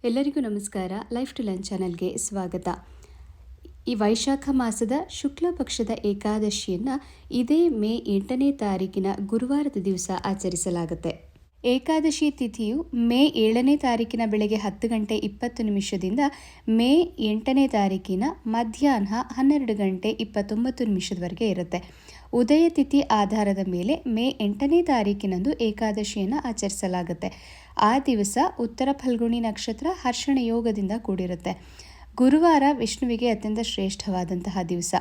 ಎಲ್ಲರಿಗೂ ನಮಸ್ಕಾರ. Life to learn ಚಾನಲ್ಗೆ ಸ್ವಾಗತ. ಈ ವೈಶಾಖ ಮಾಸದ ಶುಕ್ಲ ಪಕ್ಷದ ಏಕಾದಶಿಯನ್ನು ಇದೇ ಮೇ 8ನೇ ತಾರೀಕಿನ ಗುರುವಾರದ ದಿವಸ ಆಚರಿಸಲಾಗುತ್ತೆ. ಏಕಾದಶಿ ತಿಥಿಯು ಮೇ 7ನೇ ತಾರೀಕಿನ ಬೆಳಗ್ಗೆ 10 ಗಂಟೆ 20 ನಿಮಿಷದಿಂದ ಮೇ 8ನೇ ತಾರೀಕಿನ ಮಧ್ಯಾಹ್ನ 12 ಗಂಟೆ 29 ನಿಮಿಷದವರೆಗೆ ಇರುತ್ತೆ. ಉದಯ ತಿಥಿ ಆಧಾರದ ಮೇಲೆ ಮೇ 8ನೇ ತಾರೀಕಿನಂದು ಏಕಾದಶಿಯನ್ನು ಆಚರಿಸಲಾಗುತ್ತೆ. ಆ ದಿವಸ ಉತ್ತರ ಫಲ್ಗುಣಿ ನಕ್ಷತ್ರ ಹರ್ಷಣ ಯೋಗದಿಂದ ಕೂಡಿರುತ್ತೆ. ಗುರುವಾರ ವಿಷ್ಣುವಿಗೆ ಅತ್ಯಂತ ಶ್ರೇಷ್ಠವಾದಂತಹ ದಿವಸ.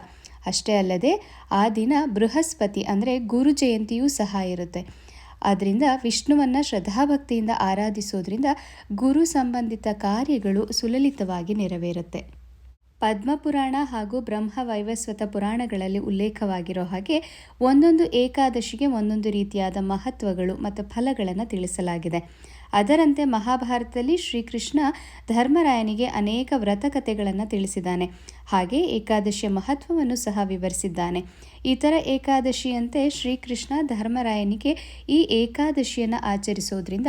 ಅಷ್ಟೇ ಅಲ್ಲದೆ ಆ ದಿನ ಬೃಹಸ್ಪತಿ ಅಂದರೆ ಗುರು ಜಯಂತಿಯೂ ಸಹ ಇರುತ್ತೆ. ಆದ್ದರಿಂದ ವಿಷ್ಣುವನ್ನು ಶ್ರದ್ಧಾಭಕ್ತಿಯಿಂದ ಆರಾಧಿಸೋದ್ರಿಂದ ಗುರು ಸಂಬಂಧಿತ ಕಾರ್ಯಗಳು ಸುಲಲಿತವಾಗಿ ನೆರವೇರುತ್ತೆ. ಪದ್ಮಪುರಾಣ ಹಾಗೂ ಬ್ರಹ್ಮ ವೈವಸ್ವತ ಪುರಾಣಗಳಲ್ಲಿ ಉಲ್ಲೇಖವಾಗಿರೋ ಹಾಗೆ ಒಂದೊಂದು ಏಕಾದಶಿಗೆ ಒಂದೊಂದು ರೀತಿಯಾದ ಮಹತ್ವಗಳು ಮತ್ತು ಫಲಗಳನ್ನು ತಿಳಿಸಲಾಗಿದೆ. ಅದರಂತೆ ಮಹಾಭಾರತದಲ್ಲಿ ಶ್ರೀಕೃಷ್ಣ ಧರ್ಮರಾಯನಿಗೆ ಅನೇಕ ವ್ರತಕಥೆಗಳನ್ನು ತಿಳಿಸಿದ್ದಾನೆ. ಹಾಗೆ ಏಕಾದಶಿಯ ಮಹತ್ವವನ್ನು ಸಹ ವಿವರಿಸಿದ್ದಾನೆ. ಇತರ ಏಕಾದಶಿಯಂತೆ ಶ್ರೀಕೃಷ್ಣ ಧರ್ಮರಾಯನಿಗೆ ಈ ಏಕಾದಶಿಯನ್ನು ಆಚರಿಸೋದ್ರಿಂದ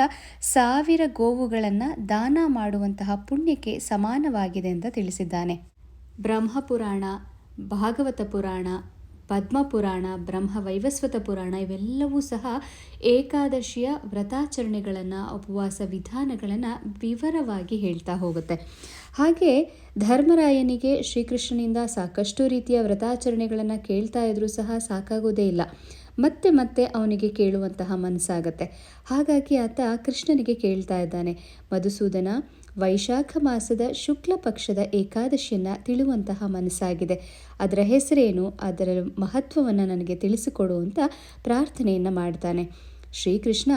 1000 ಗೋವುಗಳನ್ನು ದಾನ ಮಾಡುವಂತಹ ಪುಣ್ಯಕ್ಕೆ ಸಮಾನವಾಗಿದೆ ಅಂತ ತಿಳಿಸಿದ್ದಾನೆ. ಬ್ರಹ್ಮಪುರಾಣ, ಭಾಗವತ ಪುರಾಣ, ಪದ್ಮಪುರಾಣ, ಬ್ರಹ್ಮ ವೈವಸ್ವತ ಪುರಾಣ ಇವೆಲ್ಲವೂ ಸಹ ಏಕಾದಶಿಯ ವ್ರತಾಚರಣೆಗಳನ್ನು, ಉಪವಾಸ ವಿಧಾನಗಳನ್ನು ವಿವರವಾಗಿ ಹೇಳ್ತಾ ಹೋಗುತ್ತೆ. ಹಾಗೆ ಧರ್ಮರಾಯನಿಗೆ ಶ್ರೀಕೃಷ್ಣನಿಂದ ಸಾಕಷ್ಟು ರೀತಿಯ ವ್ರತಾಚರಣೆಗಳನ್ನು ಕೇಳ್ತಾ ಇದ್ರೂ ಸಹ ಸಾಕಾಗೋದೇ ಇಲ್ಲ. ಮತ್ತೆ ಮತ್ತೆ ಅವನಿಗೆ ಕೇಳುವಂತಹ ಮನಸ್ಸಾಗತ್ತೆ. ಹಾಗಾಗಿ ಆತ ಕೃಷ್ಣನಿಗೆ ಕೇಳ್ತಾ ಇದ್ದಾನೆ, ಮಧುಸೂದನ, ವೈಶಾಖ ಮಾಸದ ಶುಕ್ಲ ಪಕ್ಷದ ಏಕಾದಶಿಯನ್ನು ತಿಳುವಂತಹ ಮನಸ್ಸಾಗಿದೆ. ಅದರ ಹೆಸರೇನು, ಅದರ ಮಹತ್ವವನ್ನು ನನಗೆ ತಿಳಿಸಿಕೊಡು ಅಂತ ಪ್ರಾರ್ಥನೆಯನ್ನು ಮಾಡ್ತಾನೆ. ಶ್ರೀಕೃಷ್ಣ,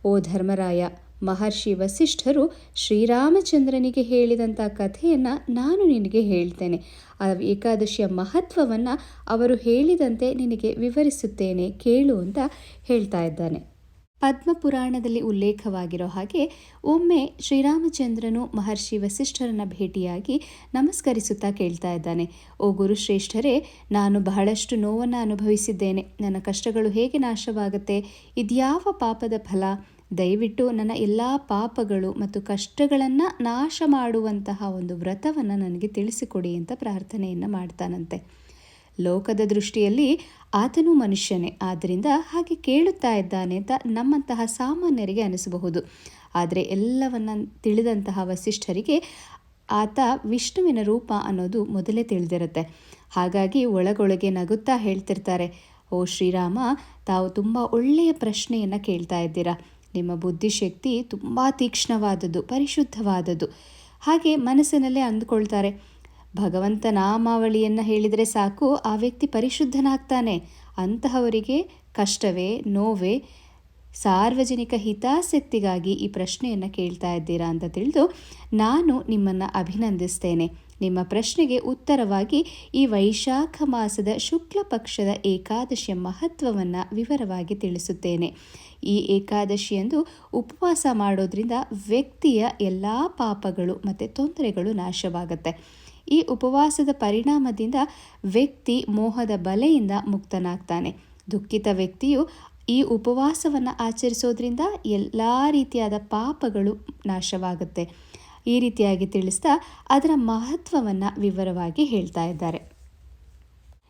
ಓ ಧರ್ಮರಾಯ, ಮಹರ್ಷಿ ವಸಿಷ್ಠರು ಶ್ರೀರಾಮಚಂದ್ರನಿಗೆ ಹೇಳಿದಂಥ ಕಥೆಯನ್ನು ನಾನು ನಿನಗೆ ಹೇಳ್ತೇನೆ. ಆ ಏಕಾದಶಿಯ ಮಹತ್ವವನ್ನು ಅವರು ಹೇಳಿದಂತೆ ನಿನಗೆ ವಿವರಿಸುತ್ತೇನೆ, ಕೇಳು ಅಂತ ಹೇಳ್ತಾ ಇದ್ದಾನೆ. ಪದ್ಮಪುರಾಣದಲ್ಲಿ ಉಲ್ಲೇಖವಾಗಿರೋ ಹಾಗೆ ಒಮ್ಮೆ ಶ್ರೀರಾಮಚಂದ್ರನು ಮಹರ್ಷಿ ವಸಿಷ್ಠರನ್ನ ಭೇಟಿಯಾಗಿ ನಮಸ್ಕರಿಸುತ್ತಾ ಕೇಳ್ತಾ ಇದ್ದಾನೆ, ಓ ಗುರುಶ್ರೇಷ್ಠರೇ, ನಾನು ಬಹಳಷ್ಟು ನೋವನ್ನು ಅನುಭವಿಸಿದ್ದೇನೆ. ನನ್ನ ಕಷ್ಟಗಳು ಹೇಗೆ ನಾಶವಾಗುತ್ತೆ? ಇದ್ಯಾವ ಪಾಪದ ಫಲ? ದಯವಿಟ್ಟು ನನ್ನ ಎಲ್ಲ ಪಾಪಗಳು ಮತ್ತು ಕಷ್ಟಗಳನ್ನು ನಾಶ ಮಾಡುವಂತಹ ಒಂದು ವ್ರತವನ್ನು ನನಗೆ ತಿಳಿಸಿಕೊಡಿ ಅಂತ ಪ್ರಾರ್ಥನೆಯನ್ನು ಮಾಡ್ತಾನಂತೆ. ಲೋಕದ ದೃಷ್ಟಿಯಲ್ಲಿ ಆತನೂ ಮನುಷ್ಯನೇ, ಆದ್ದರಿಂದ ಹಾಗೆ ಕೇಳುತ್ತಾ ಇದ್ದಾನೆ ಅಂತ ನಮ್ಮಂತಹ ಸಾಮಾನ್ಯರಿಗೆ ಅನಿಸಬಹುದು. ಆದರೆ ಎಲ್ಲವನ್ನ ತಿಳಿದಂತಹ ವಸಿಷ್ಠರಿಗೆ ಆತ ವಿಷ್ಣುವಿನ ರೂಪ ಅನ್ನೋದು ಮೊದಲೇ ತಿಳಿದಿರುತ್ತೆ. ಹಾಗಾಗಿ ಒಳಗೊಳಗೆ ನಗುತ್ತಾ ಹೇಳ್ತಿರ್ತಾರೆ, ಓ ಶ್ರೀರಾಮ, ತಾವು ತುಂಬ ಒಳ್ಳೆಯ ಪ್ರಶ್ನೆಯನ್ನು ಕೇಳ್ತಾ ಇದ್ದೀರಾ. ನಿಮ್ಮ ಬುದ್ಧಿಶಕ್ತಿ ತುಂಬ ತೀಕ್ಷ್ಣವಾದದ್ದು, ಪರಿಶುದ್ಧವಾದದ್ದು. ಹಾಗೆ ಮನಸ್ಸಿನಲ್ಲೇ ಅಂದುಕೊಳ್ತಾರೆ, ಭಗವಂತ ನಾಮಾವಳಿಯನ್ನು ಹೇಳಿದರೆ ಸಾಕು ಆ ವ್ಯಕ್ತಿ ಪರಿಶುದ್ಧನಾಗ್ತಾನೆ. ಅಂತಹವರಿಗೆ ಕಷ್ಟವೇ, ನೋವೇ? ಸಾರ್ವಜನಿಕ ಹಿತಾಸಕ್ತಿಗಾಗಿ ಈ ಪ್ರಶ್ನೆಯನ್ನು ಕೇಳ್ತಾ ಇದ್ದೀರಾ ಅಂತ ತಿಳಿದು ನಾನು ನಿಮ್ಮನ್ನು ಅಭಿನಂದಿಸ್ತೇನೆ. ನಿಮ್ಮ ಪ್ರಶ್ನೆಗೆ ಉತ್ತರವಾಗಿ ಈ ವೈಶಾಖ ಮಾಸದ ಶುಕ್ಲ ಪಕ್ಷದ ಏಕಾದಶಿಯ ಮಹತ್ವವನ್ನು ವಿವರವಾಗಿ ತಿಳಿಸುತ್ತೇನೆ. ಈ ಏಕಾದಶಿಯಂದು ಉಪವಾಸ ಮಾಡೋದ್ರಿಂದ ವ್ಯಕ್ತಿಯ ಎಲ್ಲ ಪಾಪಗಳು ಮತ್ತು ತೊಂದರೆಗಳು ನಾಶವಾಗುತ್ತೆ. ಈ ಉಪವಾಸದ ಪರಿಣಾಮದಿಂದ ವ್ಯಕ್ತಿ ಮೋಹದ ಬಲೆಯಿಂದ ಮುಕ್ತನಾಗ್ತಾನೆ. ದುಃಖಿತ ವ್ಯಕ್ತಿಯು ಈ ಉಪವಾಸವನ್ನು ಆಚರಿಸೋದ್ರಿಂದ ಎಲ್ಲ ರೀತಿಯಾದ ಪಾಪಗಳು ನಾಶವಾಗುತ್ತೆ. ಈ ರೀತಿಯಾಗಿ ತಿಳಿಸ್ತಾ ಅದರ ಮಹತ್ವವನ್ನು ವಿವರವಾಗಿ ಹೇಳ್ತಾ ಇದ್ದಾರೆ.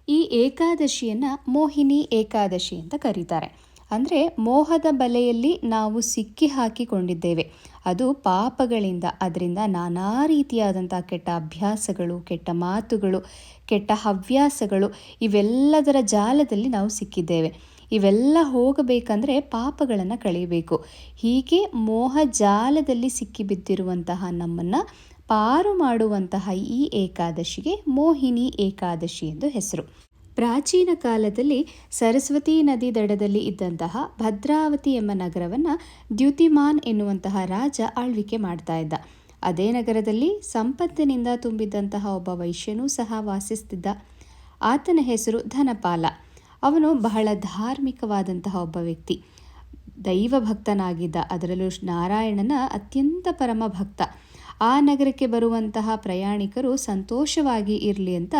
ಈ ಏಕಾದಶಿಯನ್ನು ಮೋಹಿನಿ ಏಕಾದಶಿ ಅಂತ ಕರೀತಾರೆ. ಅಂದರೆ ಮೋಹದ ಬಲೆಯಲ್ಲಿ ನಾವು ಸಿಕ್ಕಿ ಹಾಕಿಕೊಂಡಿದ್ದೇವೆ. ಅದು ಪಾಪಗಳಿಂದ, ಅದರಿಂದ ನಾನಾ ರೀತಿಯಾದಂಥ ಕೆಟ್ಟ ಅಭ್ಯಾಸಗಳು, ಕೆಟ್ಟ ಮಾತುಗಳು, ಕೆಟ್ಟ ಹವ್ಯಾಸಗಳು ಇವೆಲ್ಲದರ ಜಾಲದಲ್ಲಿ ನಾವು ಸಿಕ್ಕಿದ್ದೇವೆ. ಇವೆಲ್ಲ ಹೋಗಬೇಕಂದ್ರೆ ಪಾಪಗಳನ್ನು ಕಳೆಯಬೇಕು. ಹೀಗೆ ಮೋಹ ಜಾಲದಲ್ಲಿ ಸಿಕ್ಕಿಬಿದ್ದಿರುವಂತಹ ನಮ್ಮನ್ನು ಪಾರು ಮಾಡುವಂತಹ ಈ ಏಕಾದಶಿಗೆ ಮೋಹಿನಿ ಏಕಾದಶಿ ಎಂದು ಹೆಸರು. ಪ್ರಾಚೀನ ಕಾಲದಲ್ಲಿ ಸರಸ್ವತಿ ನದಿ ದಡದಲ್ಲಿ ಇದ್ದಂತಹ ಭದ್ರಾವತಿ ಎಂಬ ನಗರವನ್ನು ದ್ಯುತಿಮಾನ್ ಎನ್ನುವಂತಹ ರಾಜ ಆಳ್ವಿಕೆ ಮಾಡ್ತಾ ಇದ್ದ. ಅದೇ ನಗರದಲ್ಲಿ ಸಂಪತ್ತಿನಿಂದ ತುಂಬಿದ್ದಂತಹ ಒಬ್ಬ ವೈಶ್ಯನೂ ಸಹ ವಾಸಿಸ್ತಿದ್ದ. ಆತನ ಹೆಸರು ಧನಪಾಲ. ಅವನು ಬಹಳ ಧಾರ್ಮಿಕವಾದಂತಹ ಒಬ್ಬ ವ್ಯಕ್ತಿ, ದೈವ ಭಕ್ತನಾಗಿದ್ದ. ಅದರಲ್ಲೂ ನಾರಾಯಣನ ಅತ್ಯಂತ ಪರಮ ಭಕ್ತ. ಆ ನಗರಕ್ಕೆ ಬರುವಂತಹ ಪ್ರಯಾಣಿಕರು ಸಂತೋಷವಾಗಿ ಇರಲಿ ಅಂತ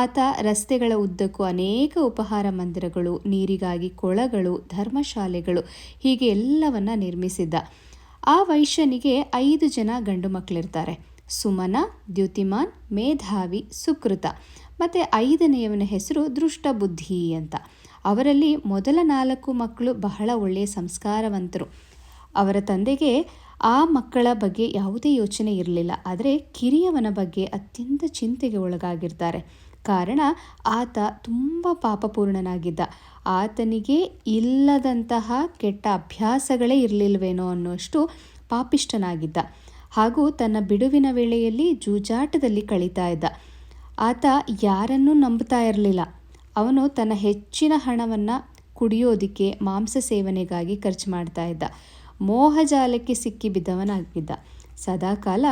ಆತ ರಸ್ತೆಗಳ ಉದ್ದಕ್ಕೂ ಅನೇಕ ಉಪಹಾರ ಮಂದಿರಗಳು, ನೀರಿಗಾಗಿ ಕೊಳಗಳು, ಧರ್ಮಶಾಲೆಗಳು ಹೀಗೆ ಎಲ್ಲವನ್ನ ನಿರ್ಮಿಸಿದ್ದ. ಆ ವೈಶ್ಯನಿಗೆ 5 ಜನ ಗಂಡು ಮಕ್ಕಳಿರ್ತಾರೆ. ಸುಮನ, ದ್ಯುತಿಮಾನ್, ಮೇಧಾವಿ, ಸುಕೃತ ಮತ್ತು 5ನೆಯವನ ಹೆಸರು ದೃಷ್ಟಬುದ್ಧಿ ಅಂತ. ಅವರಲ್ಲಿ ಮೊದಲ 4 ಮಕ್ಕಳು ಬಹಳ ಒಳ್ಳೆಯ ಸಂಸ್ಕಾರವಂತರು. ಅವರ ತಂದೆಗೆ ಆ ಮಕ್ಕಳ ಬಗ್ಗೆ ಯಾವುದೇ ಯೋಚನೆ ಇರಲಿಲ್ಲ. ಆದರೆ ಕಿರಿಯವನ ಬಗ್ಗೆ ಅತ್ಯಂತ ಚಿಂತೆಗೆ ಒಳಗಾಗಿರ್ತಾರೆ. ಕಾರಣ ಆತ ತುಂಬ ಪಾಪಪೂರ್ಣನಾಗಿದ್ದ. ಆತನಿಗೆ ಇಲ್ಲದಂತಹ ಕೆಟ್ಟ ಅಭ್ಯಾಸಗಳೇ ಇರಲಿಲ್ವೇನೋ ಅನ್ನುವಷ್ಟು ಪಾಪಿಷ್ಠನಾಗಿದ್ದ. ಹಾಗೂ ತನ್ನ ಬಿಡುವಿನ ವೇಳೆಯಲ್ಲಿ ಜೂಜಾಟದಲ್ಲಿ ಕಳೀತಾ ಇದ್ದ. ಆತ ಯಾರನ್ನೂ ನಂಬುತ್ತಾ ಇರಲಿಲ್ಲ. ಅವನು ತನ್ನ ಹೆಚ್ಚಿನ ಹಣವನ್ನು ಕುಡಿಯೋದಕ್ಕೆ, ಮಾಂಸ ಸೇವನೆಗಾಗಿ ಖರ್ಚು ಮಾಡ್ತಾ ಇದ್ದ. ಮೋಹಜಾಲಕ್ಕೆ ಸಿಕ್ಕಿ ಬಿದ್ದವನಾಗಿದ್ದ. ಸದಾಕಾಲ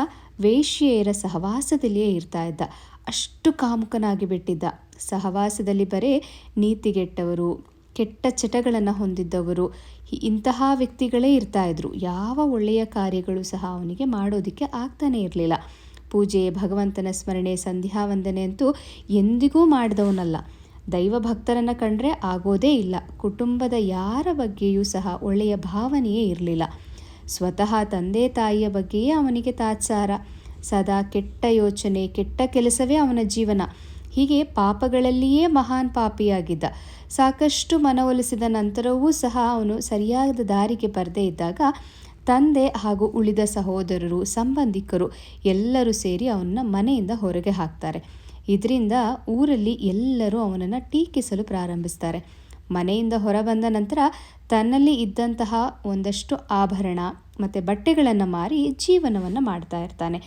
ವೇಶ್ಯೆಯರ ಸಹವಾಸದಲ್ಲಿಯೇ ಇರ್ತಾ ಇದ್ದ. ಅಷ್ಟು ಕಾಮುಕನಾಗಿ ಬಿಟ್ಟಿದ್ದ. ಸಹವಾಸದಲ್ಲಿ ಬರೇ ನೀತಿಗೆಟ್ಟವರು, ಕೆಟ್ಟ ಚಟಗಳನ್ನು ಹೊಂದಿದ್ದವರು, ಇಂತಹ ವ್ಯಕ್ತಿಗಳೇ ಇರ್ತಾ ಇದ್ರು. ಯಾವ ಒಳ್ಳೆಯ ಕಾರ್ಯಗಳು ಸಹ ಅವನಿಗೆ ಮಾಡೋದಕ್ಕೆ ಆಗ್ತಾನೇ ಇರಲಿಲ್ಲ. ಪೂಜೆ, ಭಗವಂತನ ಸ್ಮರಣೆ, ಸಂಧ್ಯಾ ವಂದನೆ ಅಂತೂ ಎಂದಿಗೂ ಮಾಡಿದವನಲ್ಲ. ದೈವ ಭಕ್ತರನ್ನು ಕಂಡ್ರೆ ಆಗೋದೇ ಇಲ್ಲ. ಕುಟುಂಬದ ಯಾರ ಬಗ್ಗೆಯೂ ಸಹ ಒಳ್ಳೆಯ ಭಾವನೆಯೇ ಇರಲಿಲ್ಲ. ಸ್ವತಃ ತಂದೆ ತಾಯಿಯ ಬಗ್ಗೆಯೇ ಅವನಿಗೆ ತಾತ್ಸಾರ. ಸದಾ ಕೆಟ್ಟ ಯೋಚನೆ, ಕೆಟ್ಟ ಕೆಲಸವೇ ಅವನ ಜೀವನ. ಹೀಗೆ ಪಾಪಗಳಲ್ಲಿಯೇ ಮಹಾನ್ ಪಾಪಿಯಾಗಿದ್ದ. ಸಾಕಷ್ಟು ಮನವೊಲಿಸಿದ ನಂತರವೂ ಸಹ ಅವನು ಸರಿಯಾದ ದಾರಿಗೆ ಬರದೇ ಇದ್ದಾಗ ತಂದೆ ಹಾಗೂ ಉಳಿದ ಸಹೋದರರು, ಸಂಬಂಧಿಕರು ಎಲ್ಲರೂ ಸೇರಿ ಅವನನ್ನ ಮನೆಯಿಂದ ಹೊರಗೆ ಹಾಕ್ತಾರೆ. ಇದರಿಂದ ಊರಲ್ಲಿ ಎಲ್ಲರೂ ಅವನನ್ನು ಟೀಕಿಸಲು ಪ್ರಾರಂಭಿಸ್ತಾರೆ. ಮನೆಯಿಂದ ಹೊರಬಂದ ನಂತರ ತನ್ನಲ್ಲಿ ಇದ್ದಂತಹ ಒಂದಷ್ಟು ಆಭರಣ ಮತ್ತು ಬಟ್ಟೆಗಳನ್ನು ಮಾರಿ ಜೀವನವನ್ನು ಮಾಡ್ತಾ ಇರ್ತಾನೆ.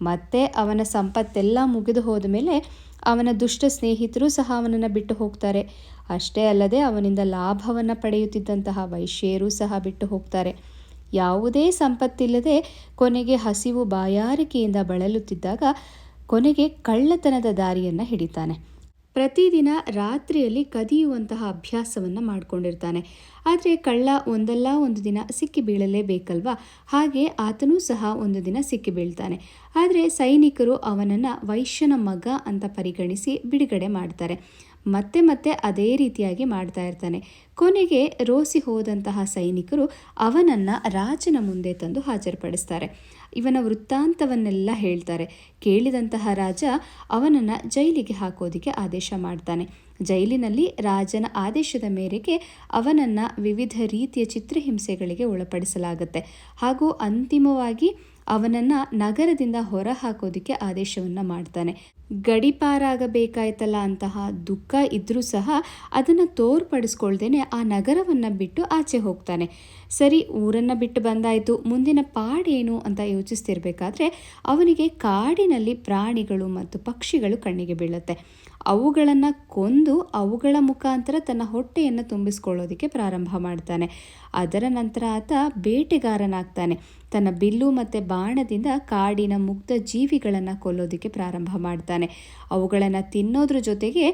ಮತ್ತೆ ಅವನ ಸಂಪತ್ತೆಲ್ಲ ಮುಗಿದು ಹೋದ ಮೇಲೆ ಅವನ ದುಷ್ಟ ಸ್ನೇಹಿತರು ಸಹ ಅವನನ್ನು ಬಿಟ್ಟು ಹೋಗ್ತಾರೆ. ಅಷ್ಟೇ ಅಲ್ಲದೆ ಅವನಿಂದ ಲಾಭವನ್ನು ಪಡೆಯುತ್ತಿದ್ದಂತಹ ವೈಶ್ಯರು ಸಹ ಬಿಟ್ಟು ಹೋಗ್ತಾರೆ. ಯಾವುದೇ ಸಂಪತ್ತಿಲ್ಲದೆ ಕೊನೆಗೆ ಹಸಿವು ಬಾಯಾರಿಕೆಯಿಂದ ಬಳಲುತ್ತಿದ್ದಾಗ ಕೊನೆಗೆ ಕಳ್ಳತನದ ದಾರಿಯನ್ನು ಹಿಡಿತಾನೆ. ಪ್ರತಿದಿನ ರಾತ್ರಿಯಲ್ಲಿ ಕದಿಯುವಂತಹ ಅಭ್ಯಾಸವನ್ನು ಮಾಡಿಕೊಂಡಿರ್ತಾನೆ. ಆದರೆ ಕಳ್ಳ ಒಂದಲ್ಲ ಒಂದು ದಿನ ಸಿಕ್ಕಿ ಬೀಳಲೇಬೇಕಲ್ವಾ? ಹಾಗೆ ಆತನೂ ಸಹ ಒಂದು ದಿನ ಸಿಕ್ಕಿ ಬೀಳ್ತಾನೆ. ಆದರೆ ಸೈನಿಕರು ಅವನನ್ನು ವೈಶ್ಯನ ಮಗ ಅಂತ ಪರಿಗಣಿಸಿ ಬಿಡುಗಡೆ ಮಾಡ್ತಾರೆ. ಮತ್ತೆ ಮತ್ತೆ ಅದೇ ರೀತಿಯಾಗಿ ಮಾಡ್ತಾ ಇರ್ತಾನೆ. ಕೊನೆಗೆ ರೋಸಿ ಹೋದಂತಹ ಸೈನಿಕರು ಅವನನ್ನು ರಾಜನ ಮುಂದೆ ತಂದು ಹಾಜರುಪಡಿಸ್ತಾರೆ. ಇವನ ವೃತ್ತಾಂತವನ್ನೆಲ್ಲ ಹೇಳ್ತಾರೆ. ಕೇಳಿದಂತಹ ರಾಜ ಅವನನ್ನು ಜೈಲಿಗೆ ಹಾಕೋದಿಕ್ಕೆ ಆದೇಶ ಮಾಡ್ತಾನೆ. ಜೈಲಿನಲ್ಲಿ ರಾಜನ ಆದೇಶದ ಮೇರೆಗೆ ಅವನನ್ನು ವಿವಿಧ ರೀತಿಯ ಚಿತ್ರಹಿಂಸೆಗಳಿಗೆ ಒಳಪಡಿಸಲಾಗುತ್ತೆ. ಹಾಗೂ ಅಂತಿಮವಾಗಿ ಅವನನ್ನು ನಗರದಿಂದ ಹೊರ ಹಾಕೋದಿಕ್ಕೆ ಆದೇಶವನ್ನು ಮಾಡ್ತಾನೆ. ಗಡೀಪಾರಾಗಬೇಕಾಯ್ತಲ್ಲ ಅಂತಹ ದುಃಖ ಇದ್ರೂ ಸಹ ಅದನ್ನು ತೋರ್ಪಡಿಸ್ಕೊಳ್ದೇನೆ ಆ ನಗರವನ್ನು ಬಿಟ್ಟು ಆಚೆ ಹೋಗ್ತಾನೆ. ಸರಿ, ಊರನ್ನು ಬಿಟ್ಟು ಬಂದಾಯಿತು, ಮುಂದಿನ ಪಾಡೇನು ಅಂತ ಯೋಚಿಸ್ತಿರ್ಬೇಕಾದ್ರೆ ಅವನಿಗೆ ಕಾಡಿನಲ್ಲಿ ಪ್ರಾಣಿಗಳು ಮತ್ತು ಪಕ್ಷಿಗಳು ಕಣ್ಣಿಗೆ ಬೀಳುತ್ತೆ. ಅವುಗಳನ್ನು ಕೊಂದು ಅವುಗಳ ಮುಖಾಂತರ ತನ್ನ ಹೊಟ್ಟೆಯನ್ನು ತುಂಬಿಸ್ಕೊಳ್ಳೋದಕ್ಕೆ ಪ್ರಾರಂಭ ಮಾಡ್ತಾನೆ. ಅದರ ನಂತರ ಆತ ಬೇಟೆಗಾರನಾಗ್ತಾನೆ. ತನ್ನ ಬಿಲ್ಲು ಮತ್ತು ಬಾಣದಿಂದ ಕಾಡಿನ ಮುಗ್ಧ ಜೀವಿಗಳನ್ನು ಕೊಲ್ಲೋದಕ್ಕೆ ಪ್ರಾರಂಭ ಮಾಡ್ತಾನೆ. ಅವುಗಳನ್ನು ತಿನ್ನೋದ್ರ ಜೊತೆಗೆ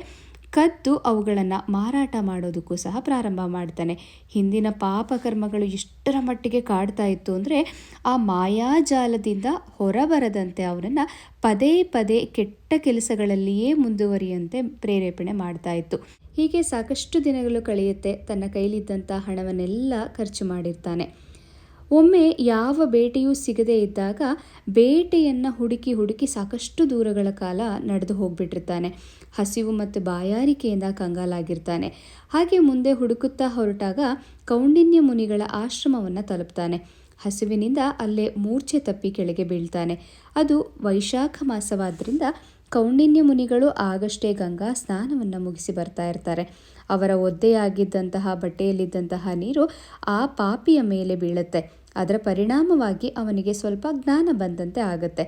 ಕದ್ದು ಅವುಗಳನ್ನು ಮಾರಾಟ ಮಾಡೋದಕ್ಕೂ ಸಹ ಪ್ರಾರಂಭ ಮಾಡ್ತಾನೆ. ಹಿಂದಿನ ಪಾಪಕರ್ಮಗಳು ಎಷ್ಟರ ಮಟ್ಟಿಗೆ ಕಾಡ್ತಾ ಇತ್ತು ಅಂದರೆ ಆ ಮಾಯಾಜಾಲದಿಂದ ಹೊರಬರದಂತೆ ಅವನನ್ನು ಪದೇ ಪದೇ ಕೆಟ್ಟ ಕೆಲಸಗಳಲ್ಲಿಯೇ ಮುಂದುವರಿಯುವಂತೆ ಪ್ರೇರೇಪಣೆ ಮಾಡ್ತಾ ಇತ್ತು. ಹೀಗೆ ಸಾಕಷ್ಟು ದಿನಗಳು ಕಳೆಯುತ್ತೆ. ತನ್ನ ಕೈಲಿದ್ದಂಥ ಹಣವನ್ನೆಲ್ಲ ಖರ್ಚು ಮಾಡಿರ್ತಾನೆ. ಒಮ್ಮೆ ಯಾವ ಬೇಟೆಯೂ ಸಿಗದೇ ಇದ್ದಾಗ ಬೇಟೆಯನ್ನು ಹುಡುಕಿ ಸಾಕಷ್ಟು ದೂರಗಳ ಕಾಲ ನಡೆದು ಹೋಗ್ಬಿಟ್ಟಿರ್ತಾನೆ. ಹಸಿವು ಮತ್ತು ಬಾಯಾರಿಕೆಯಿಂದ ಕಂಗಾಲಾಗಿರ್ತಾನೆ. ಹಾಗೆ ಮುಂದೆ ಹುಡುಕುತ್ತಾ ಹೊರಟಾಗ ಕೌಂಡಿನ್ಯ ಮುನಿಗಳ ಆಶ್ರಮವನ್ನು ತಲುಪ್ತಾನೆ. ಹಸಿವಿನಿಂದ ಅಲ್ಲೇ ಮೂರ್ಛೆ ತಪ್ಪಿ ಕೆಳಗೆ ಬೀಳ್ತಾನೆ. ಅದು ವೈಶಾಖ ಮಾಸವಾದ್ದರಿಂದ ಕೌಂಡಿನ್ಯ ಮುನಿಗಳು ಆಗಷ್ಟೇ ಗಂಗಾ ಸ್ನಾನವನ್ನು ಮುಗಿಸಿ ಬರ್ತಾ ಇರ್ತಾರೆ. ಅವರ ಒದ್ದೆಯಾಗಿದ್ದಂತಹ ಬಟ್ಟೆಯಲ್ಲಿದ್ದಂತಹ ನೀರು ಆ ಪಾಪಿಯ ಮೇಲೆ ಬೀಳುತ್ತೆ. ಅದರ ಪರಿಣಾಮವಾಗಿ ಅವನಿಗೆ ಸ್ವಲ್ಪ ಜ್ಞಾನ ಬಂದಂತೆ ಆಗುತ್ತೆ.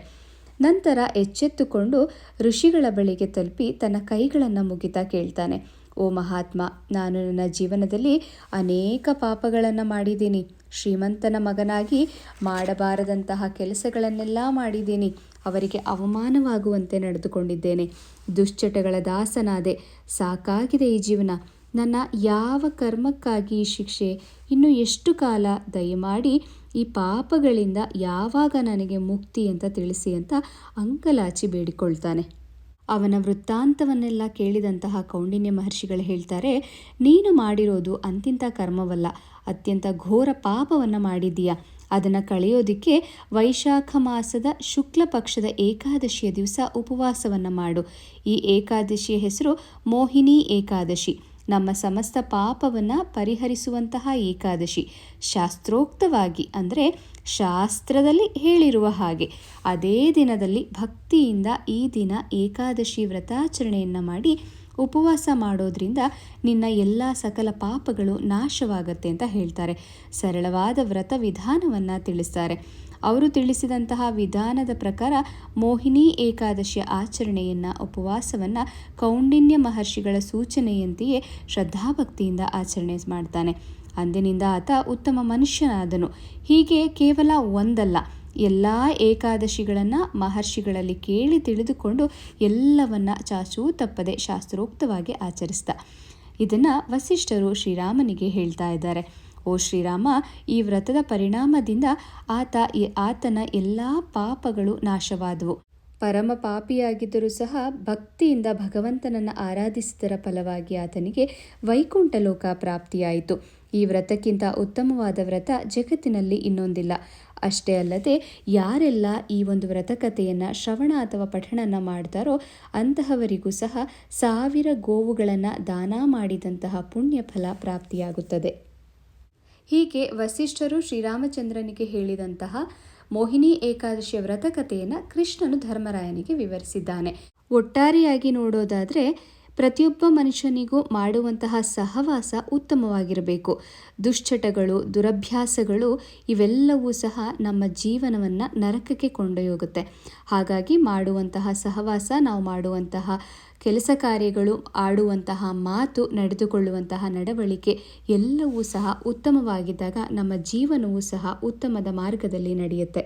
ನಂತರ ಎಚ್ಚೆತ್ತುಕೊಂಡು ಋಷಿಗಳ ಬಳಿಗೆ ತಲುಪಿ ತನ್ನ ಕೈಗಳನ್ನು ಮುಗಿತಾ ಕೇಳ್ತಾನೆ, ಓ ಮಹಾತ್ಮ, ನಾನು ನನ್ನ ಜೀವನದಲ್ಲಿ ಅನೇಕ ಪಾಪಗಳನ್ನು ಮಾಡಿದ್ದೀನಿ. ಶ್ರೀಮಂತನ ಮಗನಾಗಿ ಮಾಡಬಾರದಂತಹ ಕೆಲಸಗಳನ್ನೆಲ್ಲ ಮಾಡಿದ್ದೀನಿ. ಅವರಿಗೆ ಅವಮಾನವಾಗುವಂತೆ ನಡೆದುಕೊಂಡಿದ್ದೇನೆ. ದುಶ್ಚಟಗಳ ದಾಸನಾದೆ. ಸಾಕಾಗಿದೆ ಈ ಜೀವನ. ನನ್ನ ಯಾವ ಕರ್ಮಕ್ಕಾಗಿ ಈ ಶಿಕ್ಷೆ? ಇನ್ನು ಎಷ್ಟು ಕಾಲ? ದಯಮಾಡಿ ಈ ಪಾಪಗಳಿಂದ ಯಾವಾಗ ನನಗೆ ಮುಕ್ತಿ ಅಂತ ತಿಳಿಸಿ ಅಂತ ಅಂಗಲಾಚಿ ಬೇಡಿಕೊಳ್ತಾನೆ. ಅವನ ವೃತ್ತಾಂತವನ್ನೆಲ್ಲ ಕೇಳಿದಂತಹ ಕೌಂಡಿನ್ಯ ಮಹರ್ಷಿಗಳು ಹೇಳ್ತಾರೆ, ನೀನು ಮಾಡಿರೋದು ಅಂತಿಂಥ ಕರ್ಮವಲ್ಲ, ಅತ್ಯಂತ ಘೋರ ಪಾಪವನ್ನು ಮಾಡಿದ್ದೀಯಾ. ಅದನ್ನು ಕಳೆಯೋದಕ್ಕೆ ವೈಶಾಖ ಮಾಸದ ಶುಕ್ಲ ಪಕ್ಷದ ಏಕಾದಶಿಯ ದಿವಸ ಉಪವಾಸವನ್ನು ಮಾಡು. ಈ ಏಕಾದಶಿಯ ಹೆಸರು ಮೋಹಿನಿ ಏಕಾದಶಿ. ನಮ್ಮ ಸಮಸ್ತ ಪಾಪವನ್ನು ಪರಿಹರಿಸುವಂತಹ ಏಕಾದಶಿ. ಶಾಸ್ತ್ರೋಕ್ತವಾಗಿ ಅಂದರೆ ಶಾಸ್ತ್ರದಲ್ಲಿ ಹೇಳಿರುವ ಹಾಗೆ ಅದೇ ದಿನದಲ್ಲಿ ಭಕ್ತಿಯಿಂದ ಈ ದಿನ ಏಕಾದಶಿ ವ್ರತಾಚರಣೆಯನ್ನು ಮಾಡಿ ಉಪವಾಸ ಮಾಡೋದ್ರಿಂದ ನಿನ್ನ ಎಲ್ಲ ಸಕಲ ಪಾಪಗಳು ನಾಶವಾಗತ್ತೆ ಅಂತ ಹೇಳ್ತಾರೆ. ಸರಳವಾದ ವ್ರತ ವಿಧಾನವನ್ನು ತಿಳಿಸ್ತಾರೆ. ಅವರು ತಿಳಿಸಿದಂತಹ ವಿಧಾನದ ಪ್ರಕಾರ ಮೋಹಿನಿ ಏಕಾದಶಿಯ ಆಚರಣೆಯನ್ನು, ಉಪವಾಸವನ್ನು ಕೌಂಡಿನ್ಯ ಮಹರ್ಷಿಗಳ ಸೂಚನೆಯಂತೆಯೇ ಶ್ರದ್ಧಾಭಕ್ತಿಯಿಂದ ಆಚರಣೆ ಮಾಡ್ತಾನೆ. ಅಂದಿನಿಂದ ಆತ ಉತ್ತಮ ಮನುಷ್ಯನಾದನು. ಹೀಗೆ ಕೇವಲ ಒಂದಲ್ಲ, ಎಲ್ಲ ಏಕಾದಶಿಗಳನ್ನು ಮಹರ್ಷಿಗಳಲ್ಲಿ ಕೇಳಿ ತಿಳಿದುಕೊಂಡು ಎಲ್ಲವನ್ನ ಚಾಚೂ ತಪ್ಪದೆ ಶಾಸ್ತ್ರೋಕ್ತವಾಗಿ ಆಚರಿಸ್ದ. ಇದನ್ನು ವಸಿಷ್ಠರು ಶ್ರೀರಾಮನಿಗೆ ಹೇಳ್ತಾ ಇದ್ದಾರೆ. ಓ ಶ್ರೀರಾಮ, ಈ ವ್ರತದ ಪರಿಣಾಮದಿಂದ ಆತನ ಎಲ್ಲ ಪಾಪಗಳು ನಾಶವಾದವು. ಪರಮ ಪಾಪಿಯಾಗಿದ್ದರೂ ಸಹ ಭಕ್ತಿಯಿಂದ ಭಗವಂತನನ್ನು ಆರಾಧಿಸಿದರ ಫಲವಾಗಿ ಆತನಿಗೆ ವೈಕುಂಠ ಲೋಕ ಪ್ರಾಪ್ತಿಯಾಯಿತು. ಈ ವ್ರತಕ್ಕಿಂತ ಉತ್ತಮವಾದ ವ್ರತ ಜಗತ್ತಿನಲ್ಲಿ ಇನ್ನೊಂದಿಲ್ಲ. ಅಷ್ಟೇ ಅಲ್ಲದೆ ಯಾರೆಲ್ಲ ಈ ಒಂದು ವ್ರತಕಥೆಯನ್ನು ಶ್ರವಣ ಅಥವಾ ಪಠಣನ ಮಾಡ್ತಾರೋ ಅಂತಹವರಿಗೂ ಸಹ 1000 ಗೋವುಗಳನ್ನು ದಾನ ಮಾಡಿದಂತಹ ಪುಣ್ಯ ಫಲ ಪ್ರಾಪ್ತಿಯಾಗುತ್ತದೆ. ಹೀಗೆ ವಸಿಷ್ಠರು ಶ್ರೀರಾಮಚಂದ್ರನಿಗೆ ಹೇಳಿದಂತಹ ಮೋಹಿನಿ ಏಕಾದಶಿಯ ವ್ರತಕಥೆಯನ್ನು ಕೃಷ್ಣನು ಧರ್ಮರಾಯನಿಗೆ ವಿವರಿಸಿದ್ದಾನೆ. ಒಟ್ಟಾರೆಯಾಗಿ ನೋಡೋದಾದರೆ ಪ್ರತಿಯೊಬ್ಬ ಮನುಷ್ಯನಿಗೂ ಮಾಡುವಂತಹ ಸಹವಾಸ ಉತ್ತಮವಾಗಿರಬೇಕು. ದುಶ್ಚಟಗಳು, ದುರಭ್ಯಾಸಗಳು ಇವೆಲ್ಲವೂ ಸಹ ನಮ್ಮ ಜೀವನವನ್ನು ನರಕಕ್ಕೆ ಕೊಂಡೊಯ್ಯುತ್ತೆ. ಹಾಗಾಗಿ ಮಾಡುವಂತಹ ಸಹವಾಸ, ನಾವು ಮಾಡುವಂತಹ ಕೆಲಸ ಕಾರ್ಯಗಳು, ಆಡುವಂತಹ ಮಾತು, ನಡೆದುಕೊಳ್ಳುವಂತಹ ನಡವಳಿಕೆ ಎಲ್ಲವೂ ಸಹ ಉತ್ತಮವಾಗಿದ್ದಾಗ ನಮ್ಮ ಜೀವನವೂ ಸಹ ಉತ್ತಮದ ಮಾರ್ಗದಲ್ಲಿ ನಡೆಯುತ್ತೆ.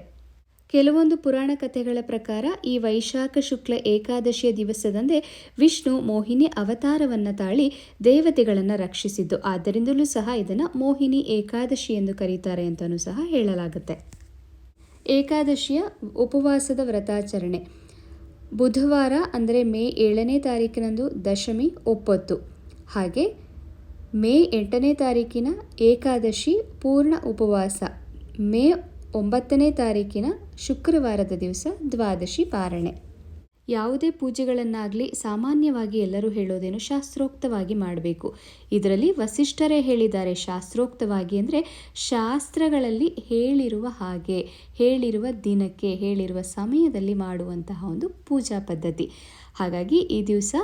ಕೆಲವೊಂದು ಪುರಾಣ ಕಥೆಗಳ ಪ್ರಕಾರ ಈ ವೈಶಾಖ ಶುಕ್ಲ ಏಕಾದಶಿಯ ದಿವಸದಂದೇ ವಿಷ್ಣು ಮೋಹಿನಿ ಅವತಾರವನ್ನು ತಾಳಿ ದೇವತೆಗಳನ್ನು ರಕ್ಷಿಸಿದ್ದು. ಆದ್ದರಿಂದಲೂ ಸಹ ಇದನ್ನು ಮೋಹಿನಿ ಏಕಾದಶಿ ಎಂದು ಕರೀತಾರೆ ಅಂತಲೂ ಸಹ ಹೇಳಲಾಗುತ್ತೆ. ಏಕಾದಶಿಯ ಉಪವಾಸದ ವ್ರತಾಚರಣೆ ಬುಧವಾರ ಅಂದರೆ ಮೇ 7ನೇ ತಾರೀಕಿನಂದು ದಶಮಿ ಒಪ್ಪತ್ತು. ಹಾಗೆ ಮೇ 8ನೇ ತಾರೀಕಿನ ಏಕಾದಶಿ ಪೂರ್ಣ ಉಪವಾಸ. ಮೇ 9ನೇ ತಾರೀಕಿನ ಶುಕ್ರವಾರದ ದಿವಸ ದ್ವಾದಶಿ ಪಾರಣೆ. ಯಾವುದೇ ಪೂಜೆಗಳನ್ನಾಗಲಿ ಸಾಮಾನ್ಯವಾಗಿ ಎಲ್ಲರೂ ಹೇಳೋದೇನು ಶಾಸ್ತ್ರೋಕ್ತವಾಗಿ ಮಾಡಬೇಕು. ಇದರಲ್ಲಿ ವಸಿಷ್ಠರೇ ಹೇಳಿದ್ದಾರೆ ಶಾಸ್ತ್ರೋಕ್ತವಾಗಿ ಅಂದರೆ ಶಾಸ್ತ್ರಗಳಲ್ಲಿ ಹೇಳಿರುವ ಹಾಗೆ, ಹೇಳಿರುವ ದಿನಕ್ಕೆ, ಹೇಳಿರುವ ಸಮಯದಲ್ಲಿ ಮಾಡುವಂತಹ ಒಂದು ಪೂಜಾ ಪದ್ಧತಿ. ಹಾಗಾಗಿ ಈ ದಿವಸ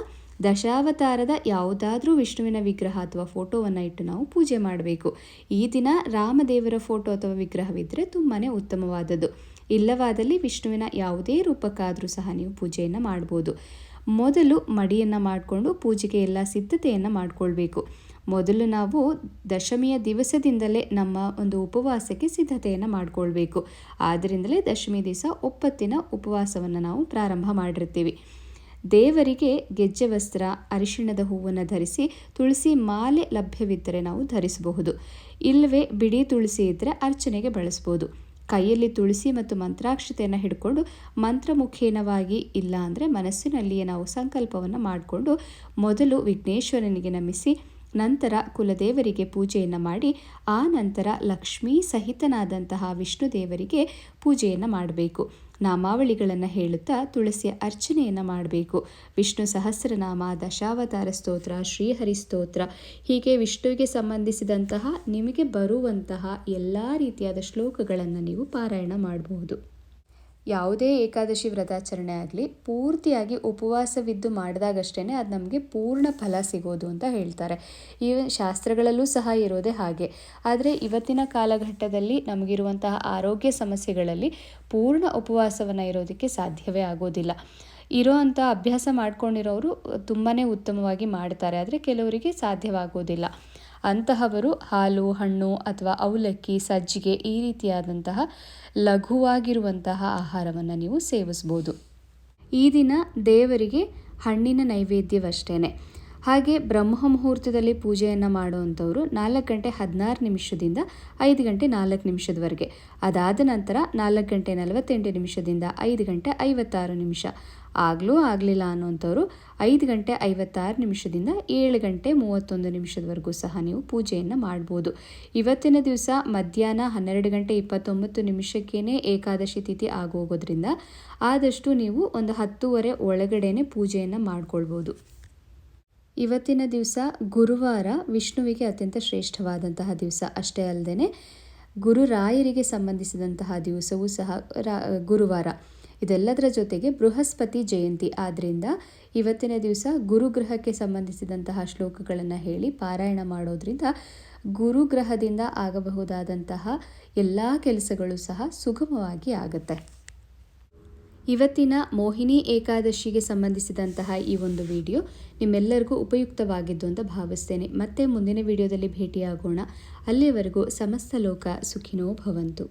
ದಶಾವತಾರದ ಯಾವುದಾದ್ರೂ ವಿಷ್ಣುವಿನ ವಿಗ್ರಹ ಅಥವಾ ಫೋಟೋವನ್ನು ಇಟ್ಟು ನಾವು ಪೂಜೆ ಮಾಡಬೇಕು. ಈ ದಿನ ರಾಮದೇವರ ಫೋಟೋ ಅಥವಾ ವಿಗ್ರಹವಿದ್ದರೆ ತುಂಬಾ ಉತ್ತಮವಾದದ್ದು. ಇಲ್ಲವಾದಲ್ಲಿ ವಿಷ್ಣುವಿನ ಯಾವುದೇ ರೂಪಕ್ಕಾದರೂ ಸಹ ನೀವು ಪೂಜೆಯನ್ನು ಮಾಡ್ಬೋದು. ಮೊದಲು ಮಡಿಯನ್ನು ಮಾಡಿಕೊಂಡು ಪೂಜೆಗೆ ಎಲ್ಲ ಸಿದ್ಧತೆಯನ್ನು ಮಾಡಿಕೊಳ್ಬೇಕು. ಮೊದಲು ನಾವು ದಶಮಿಯ ದಿವಸದಿಂದಲೇ ನಮ್ಮ ಒಂದು ಉಪವಾಸಕ್ಕೆ ಸಿದ್ಧತೆಯನ್ನು ಮಾಡಿಕೊಳ್ಬೇಕು. ಆದ್ದರಿಂದಲೇ ದಶಮಿ ದಿವಸ ಒಪ್ಪತ್ತಿನ ಉಪವಾಸವನ್ನು ನಾವು ಪ್ರಾರಂಭ ಮಾಡಿರ್ತೀವಿ. ದೇವರಿಗೆ ಗೆಜ್ಜೆ ವಸ್ತ್ರ, ಅರಿಶಿಣದ ಹೂವನ್ನು ಧರಿಸಿ ತುಳಸಿ ಮಾಲೆ ಲಭ್ಯವಿದ್ದರೆ ನಾವು ಧರಿಸಬಹುದು. ಇಲ್ಲವೇ ಬಿಡಿ ತುಳಸಿ ಇದ್ದರೆ ಅರ್ಚನೆಗೆ ಬಳಸ್ಬೋದು. ಕೈಯಲ್ಲಿ ತುಳಸಿ ಮತ್ತು ಮಂತ್ರಾಕ್ಷತೆಯನ್ನು ಹಿಡ್ಕೊಂಡು ಮಂತ್ರಮುಖೇನವಾಗಿ, ಇಲ್ಲ ಅಂದರೆ ಮನಸ್ಸಿನಲ್ಲಿಯೇ ನಾವು ಸಂಕಲ್ಪವನ್ನು ಮಾಡಿಕೊಂಡು ಮೊದಲು ವಿಘ್ನೇಶ್ವರನಿಗೆ ನಮಿಸಿ ನಂತರ ಕುಲದೇವರಿಗೆ ಪೂಜೆಯನ್ನು ಮಾಡಿ ಆ ನಂತರ ಲಕ್ಷ್ಮೀ ಸಹಿತನಾದಂತಹ ವಿಷ್ಣು ದೇವರಿಗೆ ಪೂಜೆಯನ್ನು ಮಾಡಬೇಕು. ನಾಮಾವಳಿಗಳನ್ನು ಹೇಳುತ್ತಾ ತುಳಸಿಯ ಅರ್ಚನೆಯನ್ನು ಮಾಡಬೇಕು. ವಿಷ್ಣು ಸಹಸ್ರನಾಮ, ದಶಾವತಾರ ಸ್ತೋತ್ರ, ಶ್ರೀಹರಿ ಸ್ತೋತ್ರ, ಹೀಗೆ ವಿಷ್ಣುವಿಗೆ ಸಂಬಂಧಿಸಿದಂತಹ ನಿಮಗೆ ಬರುವಂತಹ ಎಲ್ಲ ರೀತಿಯಾದ ಶ್ಲೋಕಗಳನ್ನು ನೀವು ಪಾರಾಯಣ ಮಾಡಬಹುದು. ಯಾವುದೇ ಏಕಾದಶಿ ವ್ರತಾಚರಣೆ ಆಗಲಿ ಪೂರ್ತಿಯಾಗಿ ಉಪವಾಸವಿದ್ದು ಮಾಡಿದಾಗಷ್ಟೇ ಅದು ನಮಗೆ ಪೂರ್ಣ ಫಲ ಸಿಗೋದು ಅಂತ ಹೇಳ್ತಾರೆ. ಈ ಶಾಸ್ತ್ರಗಳಲ್ಲೂ ಸಹ ಇರೋದೇ ಹಾಗೆ. ಆದರೆ ಇವತ್ತಿನ ಕಾಲಘಟ್ಟದಲ್ಲಿ ನಮಗಿರುವಂತಹ ಆರೋಗ್ಯ ಸಮಸ್ಯೆಗಳಲ್ಲಿ ಪೂರ್ಣ ಉಪವಾಸವನ್ನು ಇರೋದಕ್ಕೆ ಸಾಧ್ಯವೇ ಆಗೋದಿಲ್ಲ. ಇರೋವಂಥ ಅಭ್ಯಾಸ ಮಾಡ್ಕೊಂಡಿರೋರು ತುಂಬಾ ಉತ್ತಮವಾಗಿ ಮಾಡ್ತಾರೆ, ಆದರೆ ಕೆಲವರಿಗೆ ಸಾಧ್ಯವಾಗೋದಿಲ್ಲ. ಅಂತಹವರು ಹಾಲು, ಹಣ್ಣು ಅಥವಾ ಅವಲಕ್ಕಿ, ಸಜ್ಜಿಗೆ ಈ ರೀತಿಯಾದಂತಹ ಲಘುವಾಗಿರುವಂತಹ ಆಹಾರವನ್ನು ನೀವು ಸೇವಿಸ್ಬೋದು. ಈ ದಿನ ದೇವರಿಗೆ ಹಣ್ಣಿನ ನೈವೇದ್ಯವಷ್ಟೇ. ಹಾಗೆ ಬ್ರಹ್ಮ ಮುಹೂರ್ತದಲ್ಲಿ ಪೂಜೆಯನ್ನು ಮಾಡುವಂಥವ್ರು 4:16 5:04 ಅದಾದ ನಂತರ 4:48 5:56 ಆಗಲೂ ಆಗಲಿಲ್ಲ ಅನ್ನೋಂಥವ್ರು 5:56 7:31 ಸಹ ನೀವು ಪೂಜೆಯನ್ನು ಮಾಡ್ಬೋದು. ಇವತ್ತಿನ ದಿವಸ ಮಧ್ಯಾಹ್ನ 12:29 ಏಕಾದಶಿ ತಿಥಿ ಆಗೋಗೋದ್ರಿಂದ ಆದಷ್ಟು ನೀವು ಒಂದು 10:30 ಒಳಗಡೆನೆ ಪೂಜೆಯನ್ನು ಮಾಡ್ಕೊಳ್ಬೋದು. ಇವತ್ತಿನ ದಿವಸ ಗುರುವಾರ ವಿಷ್ಣುವಿಗೆ ಅತ್ಯಂತ ಶ್ರೇಷ್ಠವಾದಂತಹ ದಿವಸ. ಅಷ್ಟೇ ಅಲ್ಲದೆ ಗುರುರಾಯರಿಗೆ ಸಂಬಂಧಿಸಿದಂತಹ ದಿವಸವೂ ಸಹ ಗುರುವಾರ. ಇದೆಲ್ಲದರ ಜೊತೆಗೆ ಬೃಹಸ್ಪತಿ ಜಯಂತಿ ಆದ್ದರಿಂದ ಇವತ್ತಿನ ದಿವಸ ಗುರುಗ್ರಹಕ್ಕೆ ಸಂಬಂಧಿಸಿದಂತಹ ಶ್ಲೋಕಗಳನ್ನು ಹೇಳಿ ಪಾರಾಯಣ ಮಾಡೋದ್ರಿಂದ ಗುರುಗ್ರಹದಿಂದ ಆಗಬಹುದಾದಂತಹ ಎಲ್ಲ ಕೆಲಸಗಳು ಸಹ ಸುಗಮವಾಗಿ ಆಗುತ್ತೆ. ಇವತ್ತಿನ ಮೋಹಿನಿ ಏಕಾದಶಿಗೆ ಸಂಬಂಧಿಸಿದಂತಹ ಈ ಒಂದು ವಿಡಿಯೋ ನಿಮ್ಮೆಲ್ಲರಿಗೂ ಉಪಯುಕ್ತವಾಗಿದ್ದು ಅಂತ ಭಾವಿಸ್ತೇನೆ. ಮತ್ತೆ ಮುಂದಿನ ವಿಡಿಯೋದಲ್ಲಿ ಭೇಟಿಯಾಗೋಣ. ಅಲ್ಲಿಯವರೆಗೂ ಸಮಸ್ತ ಲೋಕ ಸುಖಿನೋ ಭವಂತು.